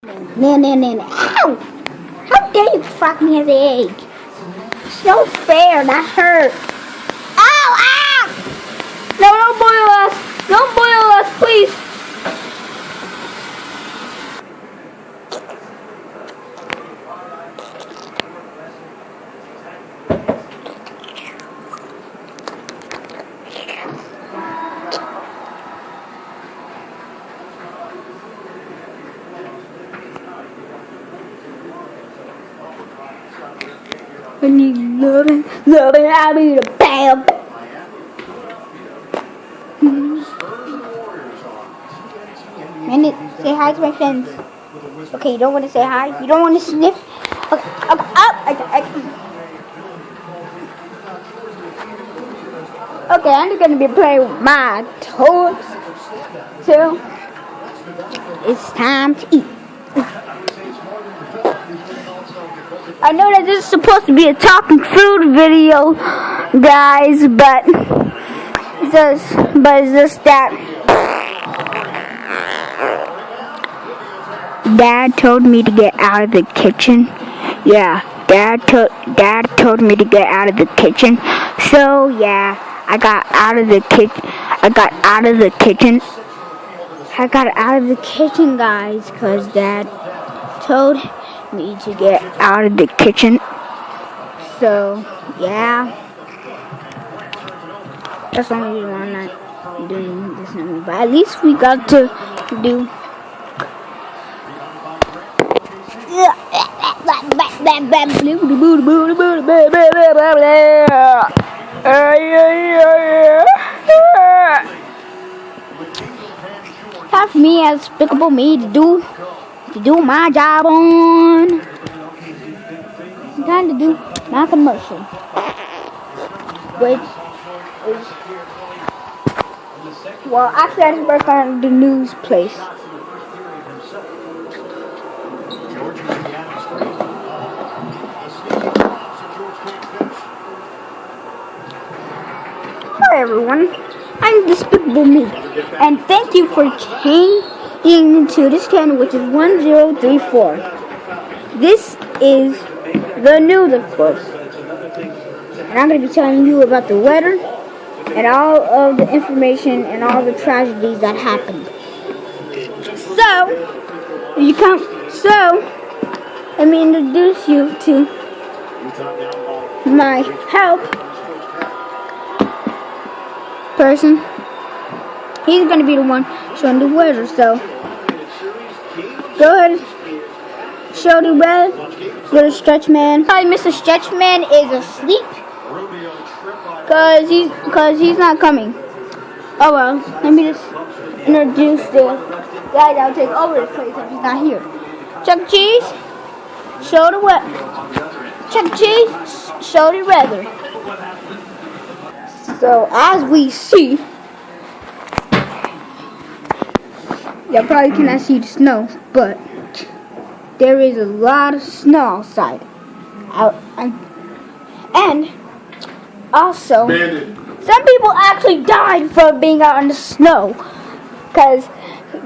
No. Ow! How dare you fuck me as an egg? It's no fair, that hurt. Ow! No, don't boil us! Don't boil us, please! I need loving, I need a bam. Say hi to my friends. Okay, you don't want to say hi? You don't want to sniff? Okay, I'm going to be playing with my toys. So, it's time to eat. I know that this is supposed to be a talking food video, guys, but it's just that Dad told me to get out of the kitchen. Yeah, Dad told me to get out of the kitchen. So yeah, I got out of the kitchen, guys, because Dad told me to get out of the kitchen. So yeah, that's the only reason why I'm not doing this anymore. But at least we got to do. Time for me as Despicable Me to do my job on. Time to do my commercial, which is, well, actually I just work on the news place. Hi everyone, I'm Despicable Me, and thank you for changing to this channel, which is 1034. This is the news, of course, and I'm going to be telling you about the weather and all of the information and all the tragedies that happened. Let me introduce you to my help person. He's going to be the one showing the weather, so go ahead, show the weather. Little Stretch Man. Hi, Mr. Stretch Man is asleep cause he's not coming. Oh well, let me just introduce the guy that will take over the place if he's not here. Chuck E. Cheese, show the weather. Chuck E. Cheese, show the weather. So as we see, you probably cannot see the snow, but there is a lot of snow outside. And also, some people actually died from being out in the snow because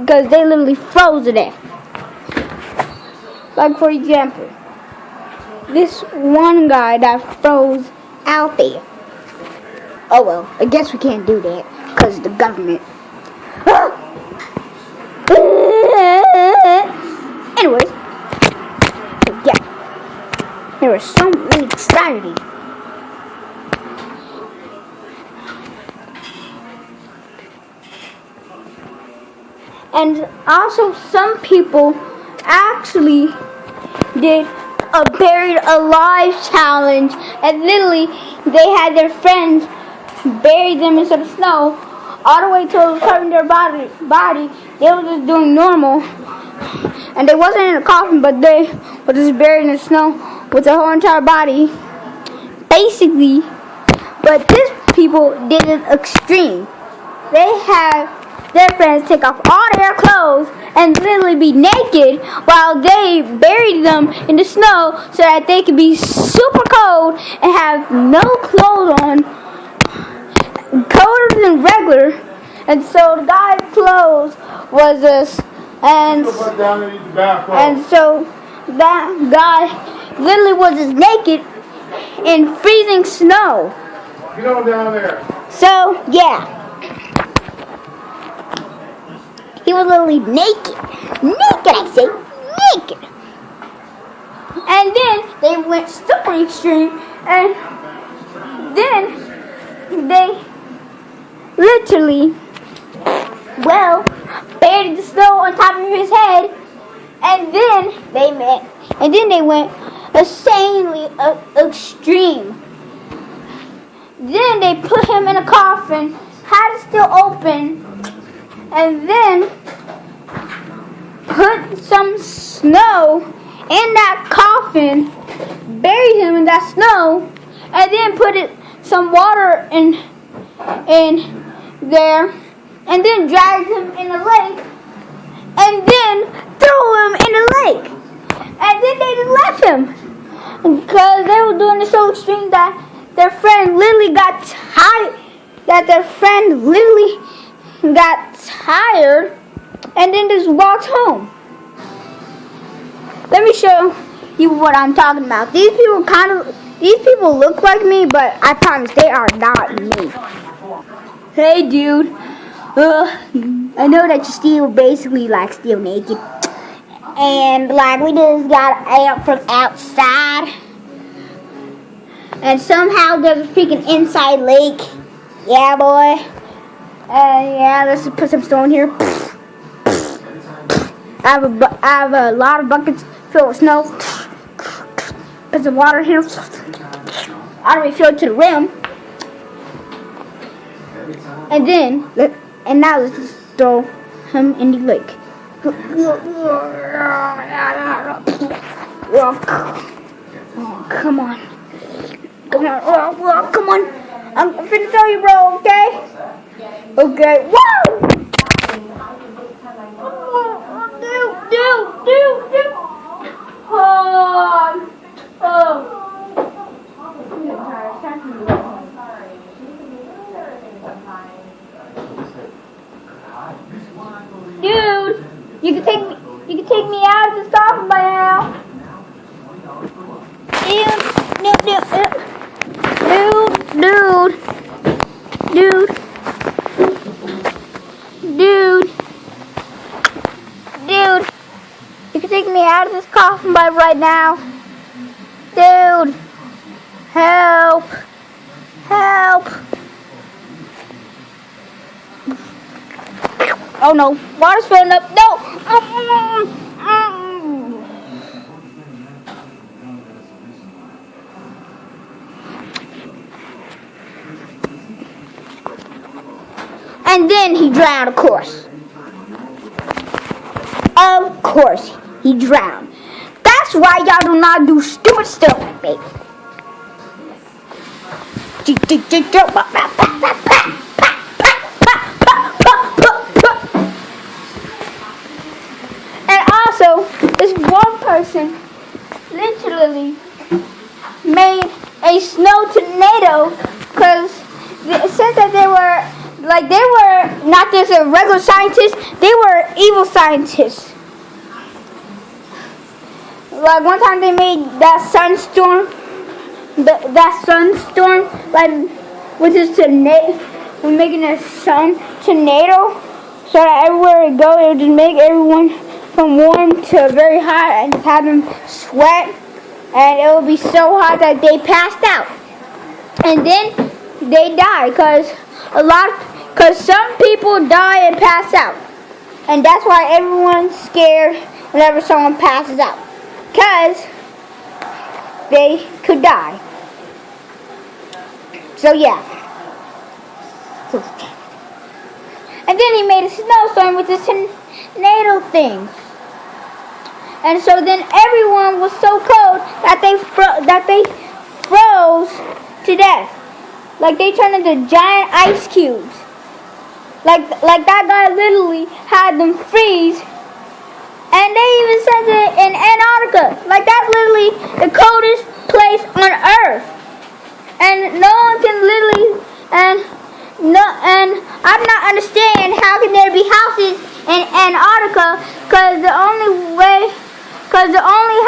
they literally froze to death. Like for example, this one guy that froze out there. Oh well, I guess we can't do that because of the government. Anyways, yeah, there was so many tragedies. And also some people actually did a buried alive challenge, and literally they had their friends bury them into the snow all the way till it was covering their body. They were just doing normal, and they wasn't in a coffin, but they were just buried in the snow with their whole entire body, basically. But these people did it extreme. They had their friends take off all their clothes and literally be naked while they buried them in the snow so that they could be super cold and have no clothes on, colder than regular. And so the guy's clothes was just And so that guy literally was just naked in freezing snow. Get on down there. So yeah, he was literally naked. Naked, I say, naked. And then they went super extreme, and then they literally, buried the snow on top of his head, and then they went insanely extreme. Then they put him in a coffin, had it still open, and then put some snow in that coffin, buried him in that snow, and then put some water in there, and then dragged him in the lake, and then threw him in the lake. And then they just left him because they were doing it so extreme that their friend literally got tired. And then just walked home. Let me show you what I'm talking about. These people look like me, but I promise they are not me. Hey, dude. I know that you still basically still naked. And we just got out from outside. And somehow there's a freaking inside lake. Yeah, boy. Yeah, let's just put some stone here. I have a lot of buckets filled with snow. Put some water here. I don't refill it to the rim. And now let's just throw him in the lake. Oh, come on. Come on. Oh, come on. I'm finna throw you, bro, okay? Okay. Whoa! Dude. Oh. Dude, you can take me out of this coffin by now. Dude. You can take me out of this coffin by right now. Dude. Help. Oh no, water's filling up. No. And then he drowned, of course. Of course, he drowned. That's why y'all do not do stupid stuff like me. And also, this one person literally made a snow tornado because since that they were not just a regular scientist, they were evil scientists. One time they made that sunstorm, which is we're making a sun tornado, so that everywhere it goes, it would just make everyone from warm to very hot and just have them sweat, and it would be so hot that they passed out, and then they die because some people die and pass out, and that's why everyone's scared whenever someone passes out, because they could die. So yeah. And then he made a snowstorm with this tornado thing. And so then everyone was so cold that they froze to death. They turned into giant ice cubes. Like that guy literally had them freeze. And they even sent it in Antarctica. That's literally the coldest place on Earth. And no one can literally and I'm not understand how can there be houses in Antarctica, because the only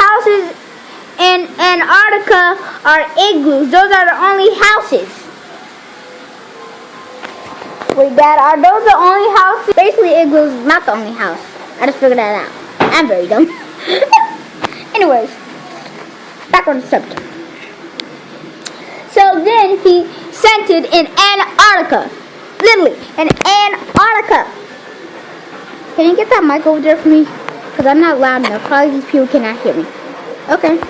houses in Antarctica are igloos. Those are the only houses. Wait, Dad, are those the only houses? Basically, igloos is not the only house. I just figured that out. I'm very dumb. Anyways, back on the subject. So then he sent it in Antarctica. Literally, in Antarctica. Can you get that mic over there for me? Because I'm not loud enough. Probably these people cannot hear me. Okay.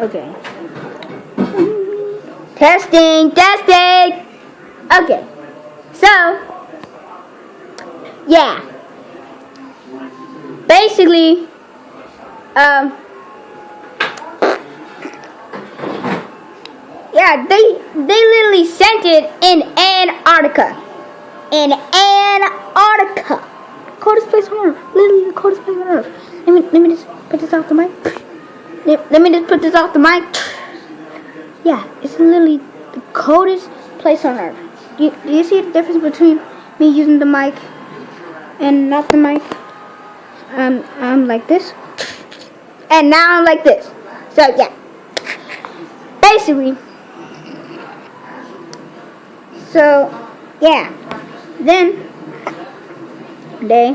Okay. Testing. Okay. So, yeah. Basically, yeah, they literally sent it in Antarctica. In Antarctica. Coldest place on earth. Literally the coldest place on earth. Let me just put this off the mic. Let me just put this off the mic. Yeah, it's literally the coldest place on earth. Do you see the difference between me using the mic and not the mic? I'm like this. And now I'm like this. So, yeah. Basically. So, yeah. Then, they.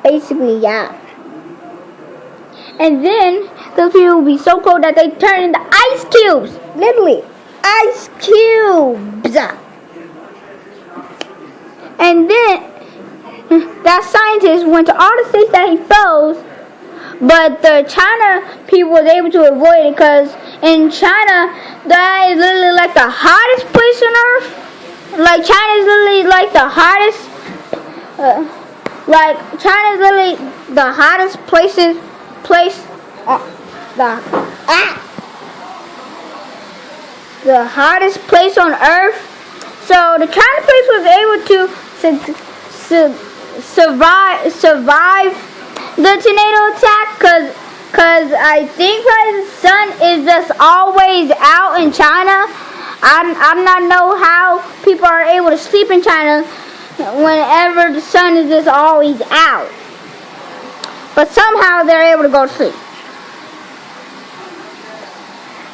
Basically, yeah. And then those people will be so cold that they turn into ice cubes. Literally, ice cubes. And then that scientist went to all the states that he froze, but the China people was able to avoid it because in China, that is literally like the hottest place on earth. Like China is literally like the hottest. Like China is literally the hottest place on the hottest place on earth. So the China place was able to survive the tornado attack because I think the sun is just always out in China. I'm not know how people are able to sleep in China whenever the sun is just always out. But somehow they're able to go to sleep.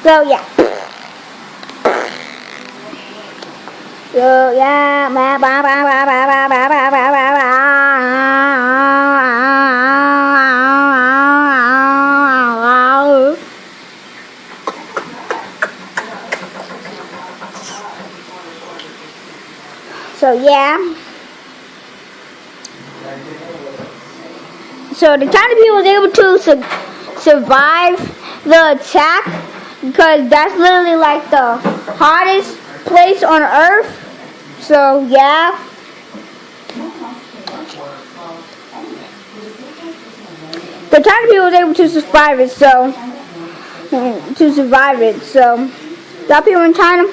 So yeah. So yeah. So yeah. So the China people was able to survive the attack because that's literally like the hottest place on earth. So yeah. The China people was able to survive it. So y'all people in China.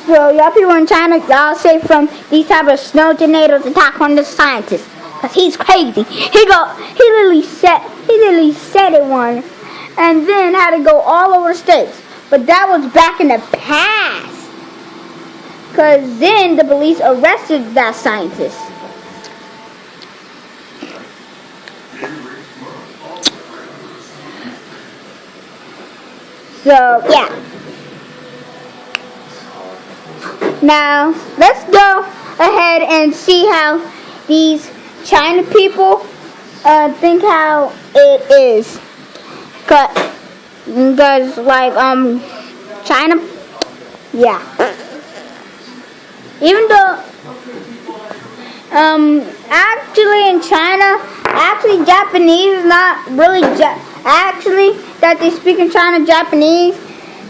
So y'all people in China, y'all safe from these type of snow tornadoes attack on the scientist. Cause he's crazy. He literally set it one, and then had to go all over the states. But that was back in the past. Cause then the police arrested that scientist. So yeah. Now let's go ahead and see how these China people think how it is, cause like China, yeah. Even though Actually in China, actually Japanese is not really actually that they speak in China Japanese.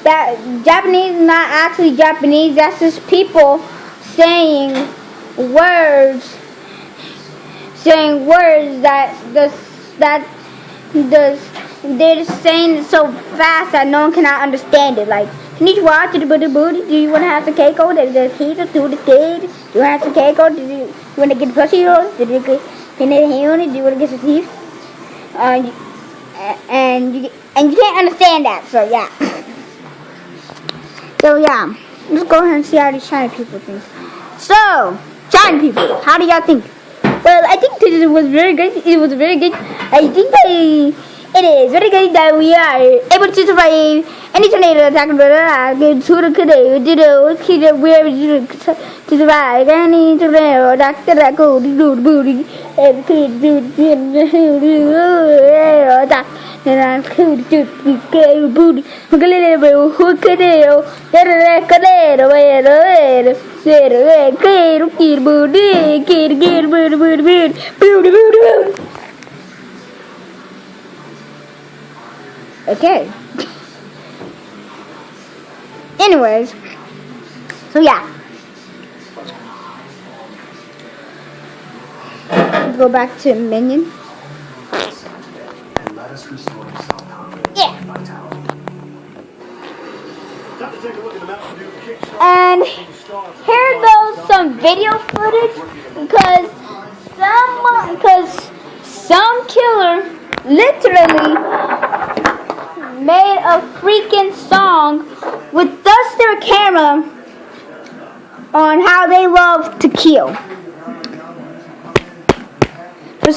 That Japanese is not actually Japanese. That's just people saying words, they're just saying it so fast that no one cannot understand it. Like, konnichiwa to the booty booty. Do you want to have some cake? Oh, there's a kid to the kid. Do you want to have some cake? Oh, do you want to get the pussy? Oh, do you want to get some teeth? And you can't understand that. So yeah. Let's go ahead and see how these China people think. So, China people, how do y'all think? Well, I think this was very good. It was very good. I think that it is very good that we are able to survive any tornado attack. We are able to survive any tornado attack. Okay. Anyways, so yeah. Let's go back to Minion. Yeah. And here goes some video footage because some killer literally made a freaking song with just their camera on how they love to kill. For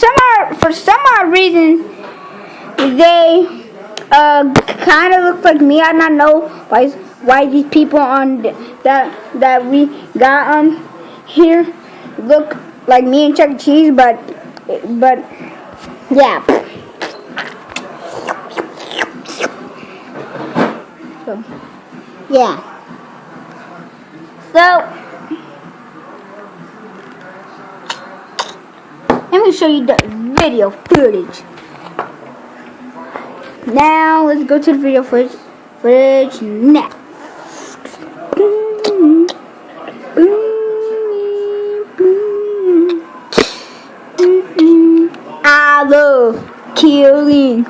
some odd reason, they kind of look like me. I don't know why these people on that we got on here look like me and Chuck E. Cheese, but yeah. So, yeah. So let me show you the video footage. Now let's go to the video footage next. I love killing.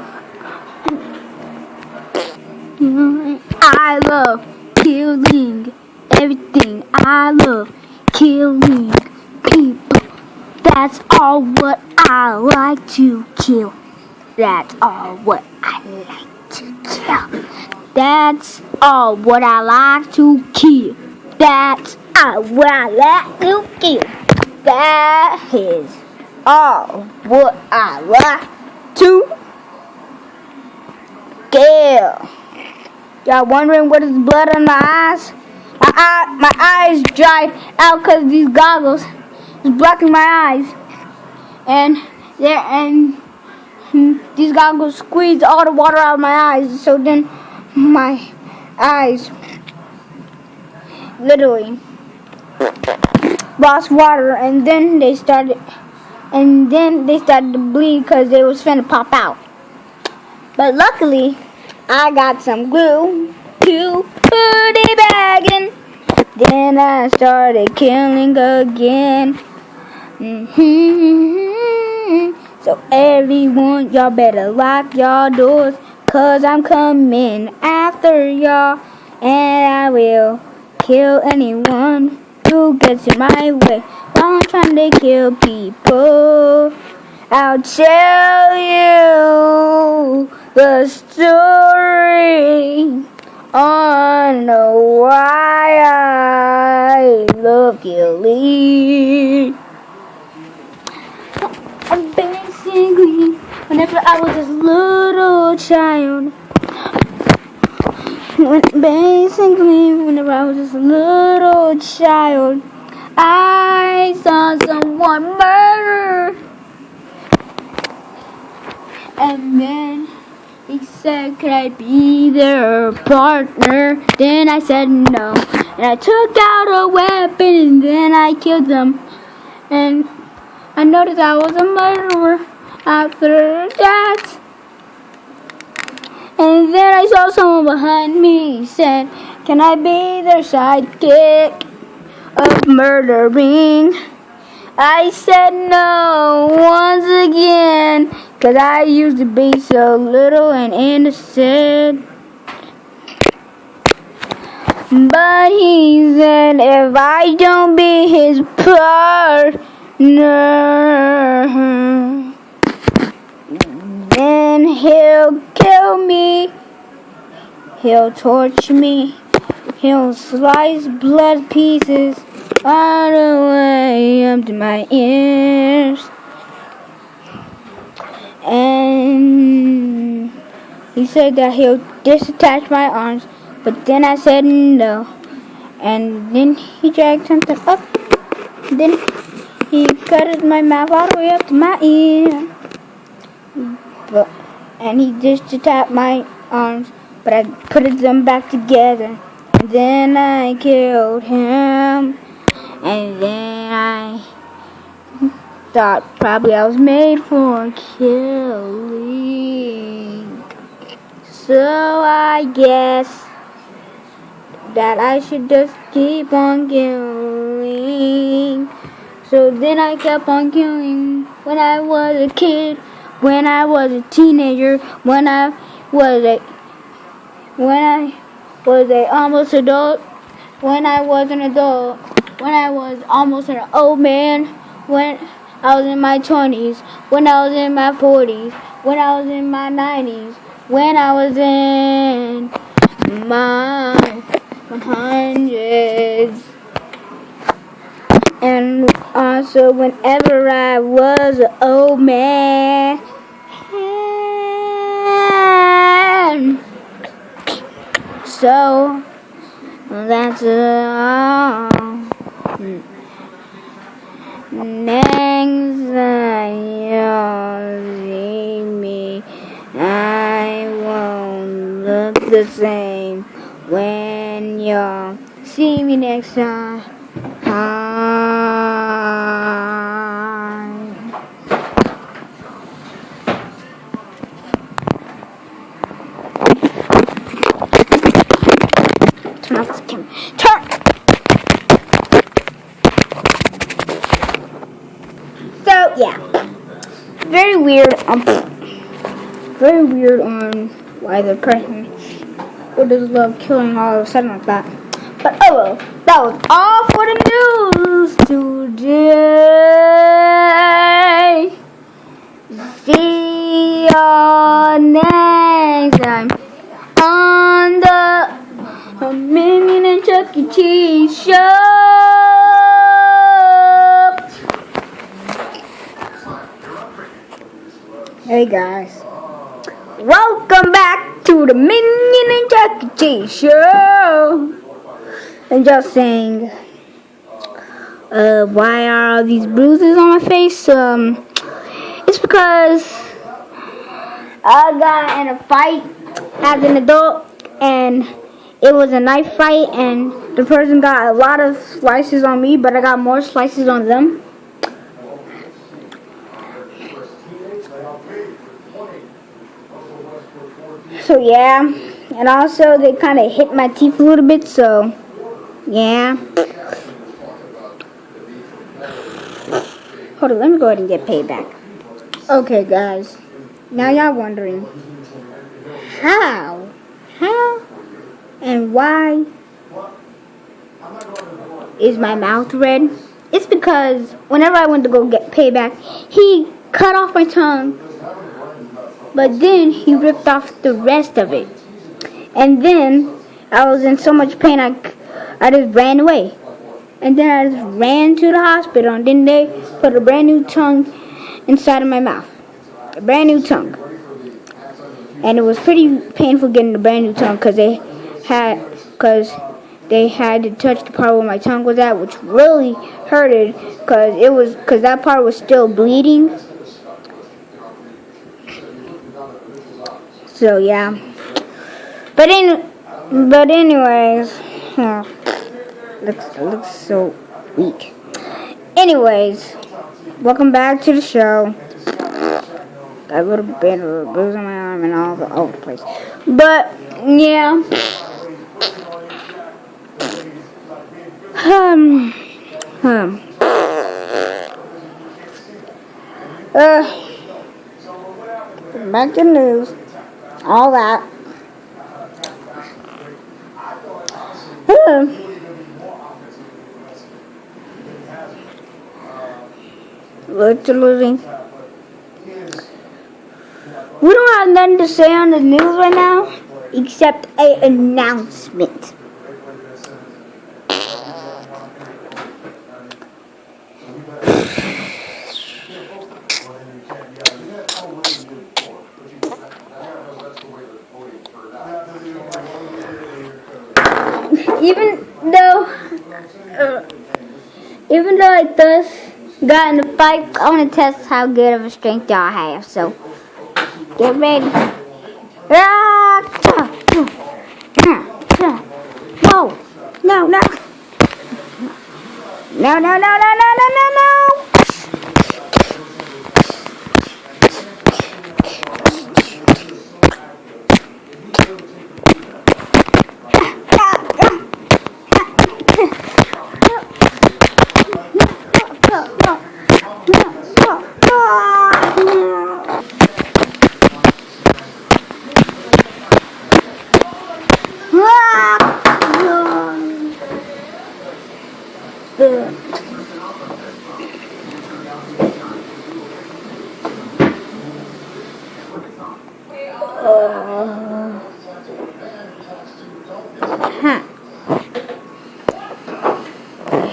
I love killing everything. I love killing people. That's all what I like to kill. That's all what I like to kill. That's all what I like to kill. That's all what I like to kill. That is all what I like to kill. Y'all wondering what is blood on my eyes? My eyes dried out because these goggles is blocking my eyes, and these goggles squeeze all the water out of my eyes. So then my eyes literally lost water, and then they started to bleed because they was finna pop out. But luckily, I got some glue to put it back in. Then I started killing again. So everyone, y'all better lock y'all doors, 'cause I'm coming after y'all, and I will kill anyone who gets in my way while I'm trying to kill people. I'll tell you the story on why I love killing. Basically, whenever I was a little child, I saw someone murder. And then he said, could I be their partner? Then I said no. And I took out a weapon and then I killed them. And I noticed I was a murderer after that. And then I saw someone behind me. He said, can I be their sidekick of murdering? I said no once again, 'cause I used to be so little and innocent. But he said if I don't be his partner, then he'll kill me, he'll torture me, he'll slice blood pieces all the way up to my ears. And he said that he'll disattach my arms, but then I said no. And then he dragged something up, then he cut my mouth all the way up to my ear. And he disattached my arms, but I put them back together. And then I killed him. And then I thought probably I was made for killing. So I guess that I should just keep on killing. So then I kept on killing when I was a kid, when I was a teenager, when I was almost adult, when I was an adult, when I was almost an old man, when I was in my 20s, when I was in my 40s, when I was in my 90s, when I was in my 100s, and also whenever I was an old man. So that's all. Next time you'll see me, I won't look the same. When you'll see me next time. Turn off the camera. Turn! So, yeah. Very weird on why the person would just love killing all of a sudden like that. But oh well, that was all for the news today. See you next time on the Minion and Chuck E. Cheese show. Hey guys, welcome back to the Minion and Chuck E. Cheese show. And just saying, why are all these bruises on my face? It's because I got in a fight as an adult, and it was a knife fight, and the person got a lot of slices on me, but I got more slices on them. So yeah, and also they kind of hit my teeth a little bit, so yeah. Hold on, let me go ahead and get paid back. Okay guys, now y'all wondering, how and why is my mouth red? It's because whenever I went to go get payback, he cut off my tongue, but then he ripped off the rest of it. And then I was in so much pain I just ran away. And then I just ran to the hospital, and then they put a brand new tongue inside of my mouth. A brand new tongue. And it was pretty painful getting the brand new tongue because they had to touch the part where my tongue was at, which really hurted because that part was still bleeding. So yeah. But anyways, looks so weak. Anyways, Welcome back to the show. Got a little bit of a bruise on my arm and all over the place. But, yeah. Back to the news. All that. Literally. We don't have nothing to say on the news right now except an announcement. Even though I just got in the fight, I want to test how good of a strength y'all have. So, get ready. Whoa! No! No! No! No! No! No! No! No! No! No!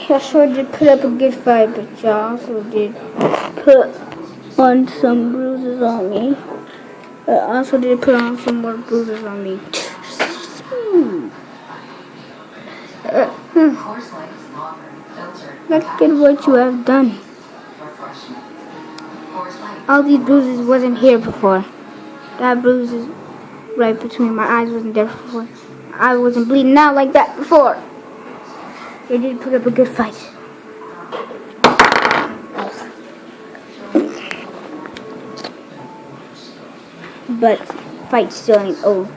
I sure did put up a good fight, but y'all also did put on some bruises on me. I also did put on some more bruises on me. Look at what you have done. All these bruises wasn't here before. That bruise is right between my eyes wasn't there before. I wasn't bleeding out like that before. They did put up a good fight. But fight still ain't over.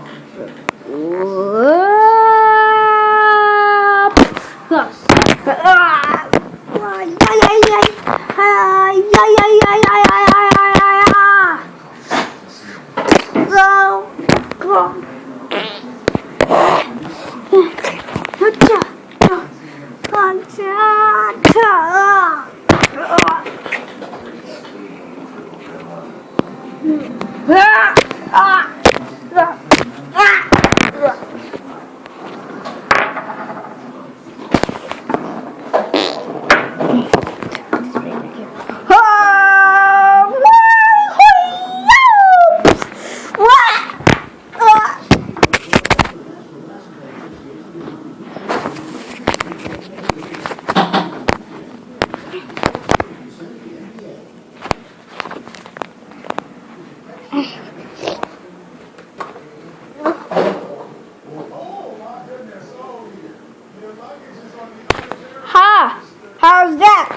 How's that?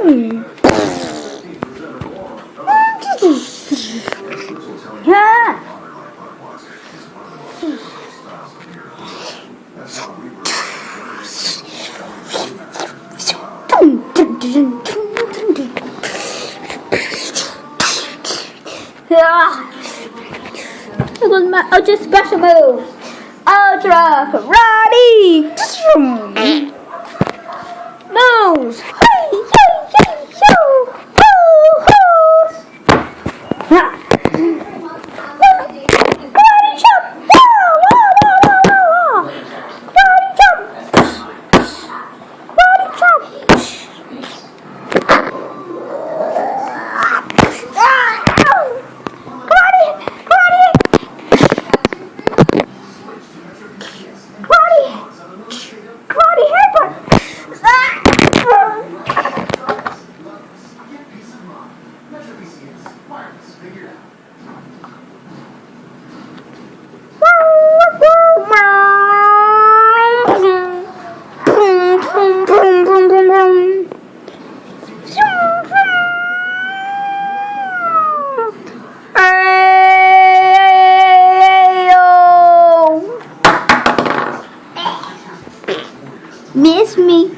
Here goes my ultra special move. Ultra karate. Moves. Karate chop. Karate chop. Karate chop. Karate headbutt. Miss me.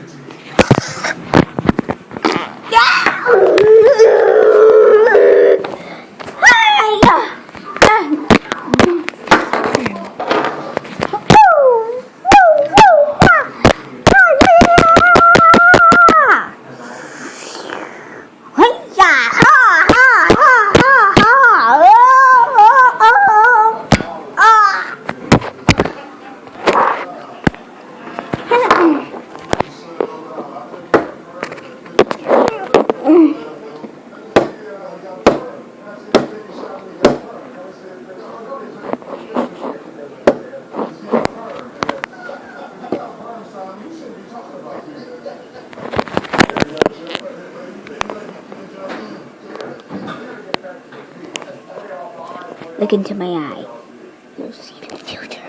Look into my eye. You'll see the future.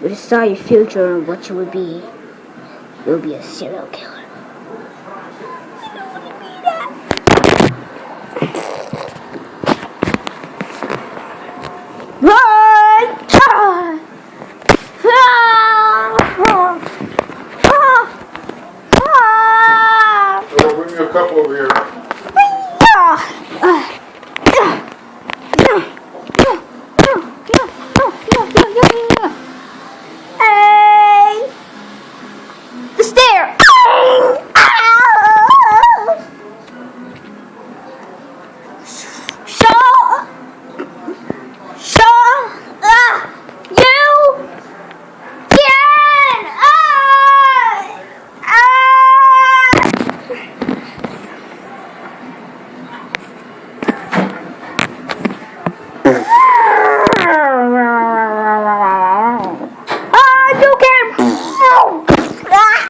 You saw your future and what you would be. You'll be a serial killer.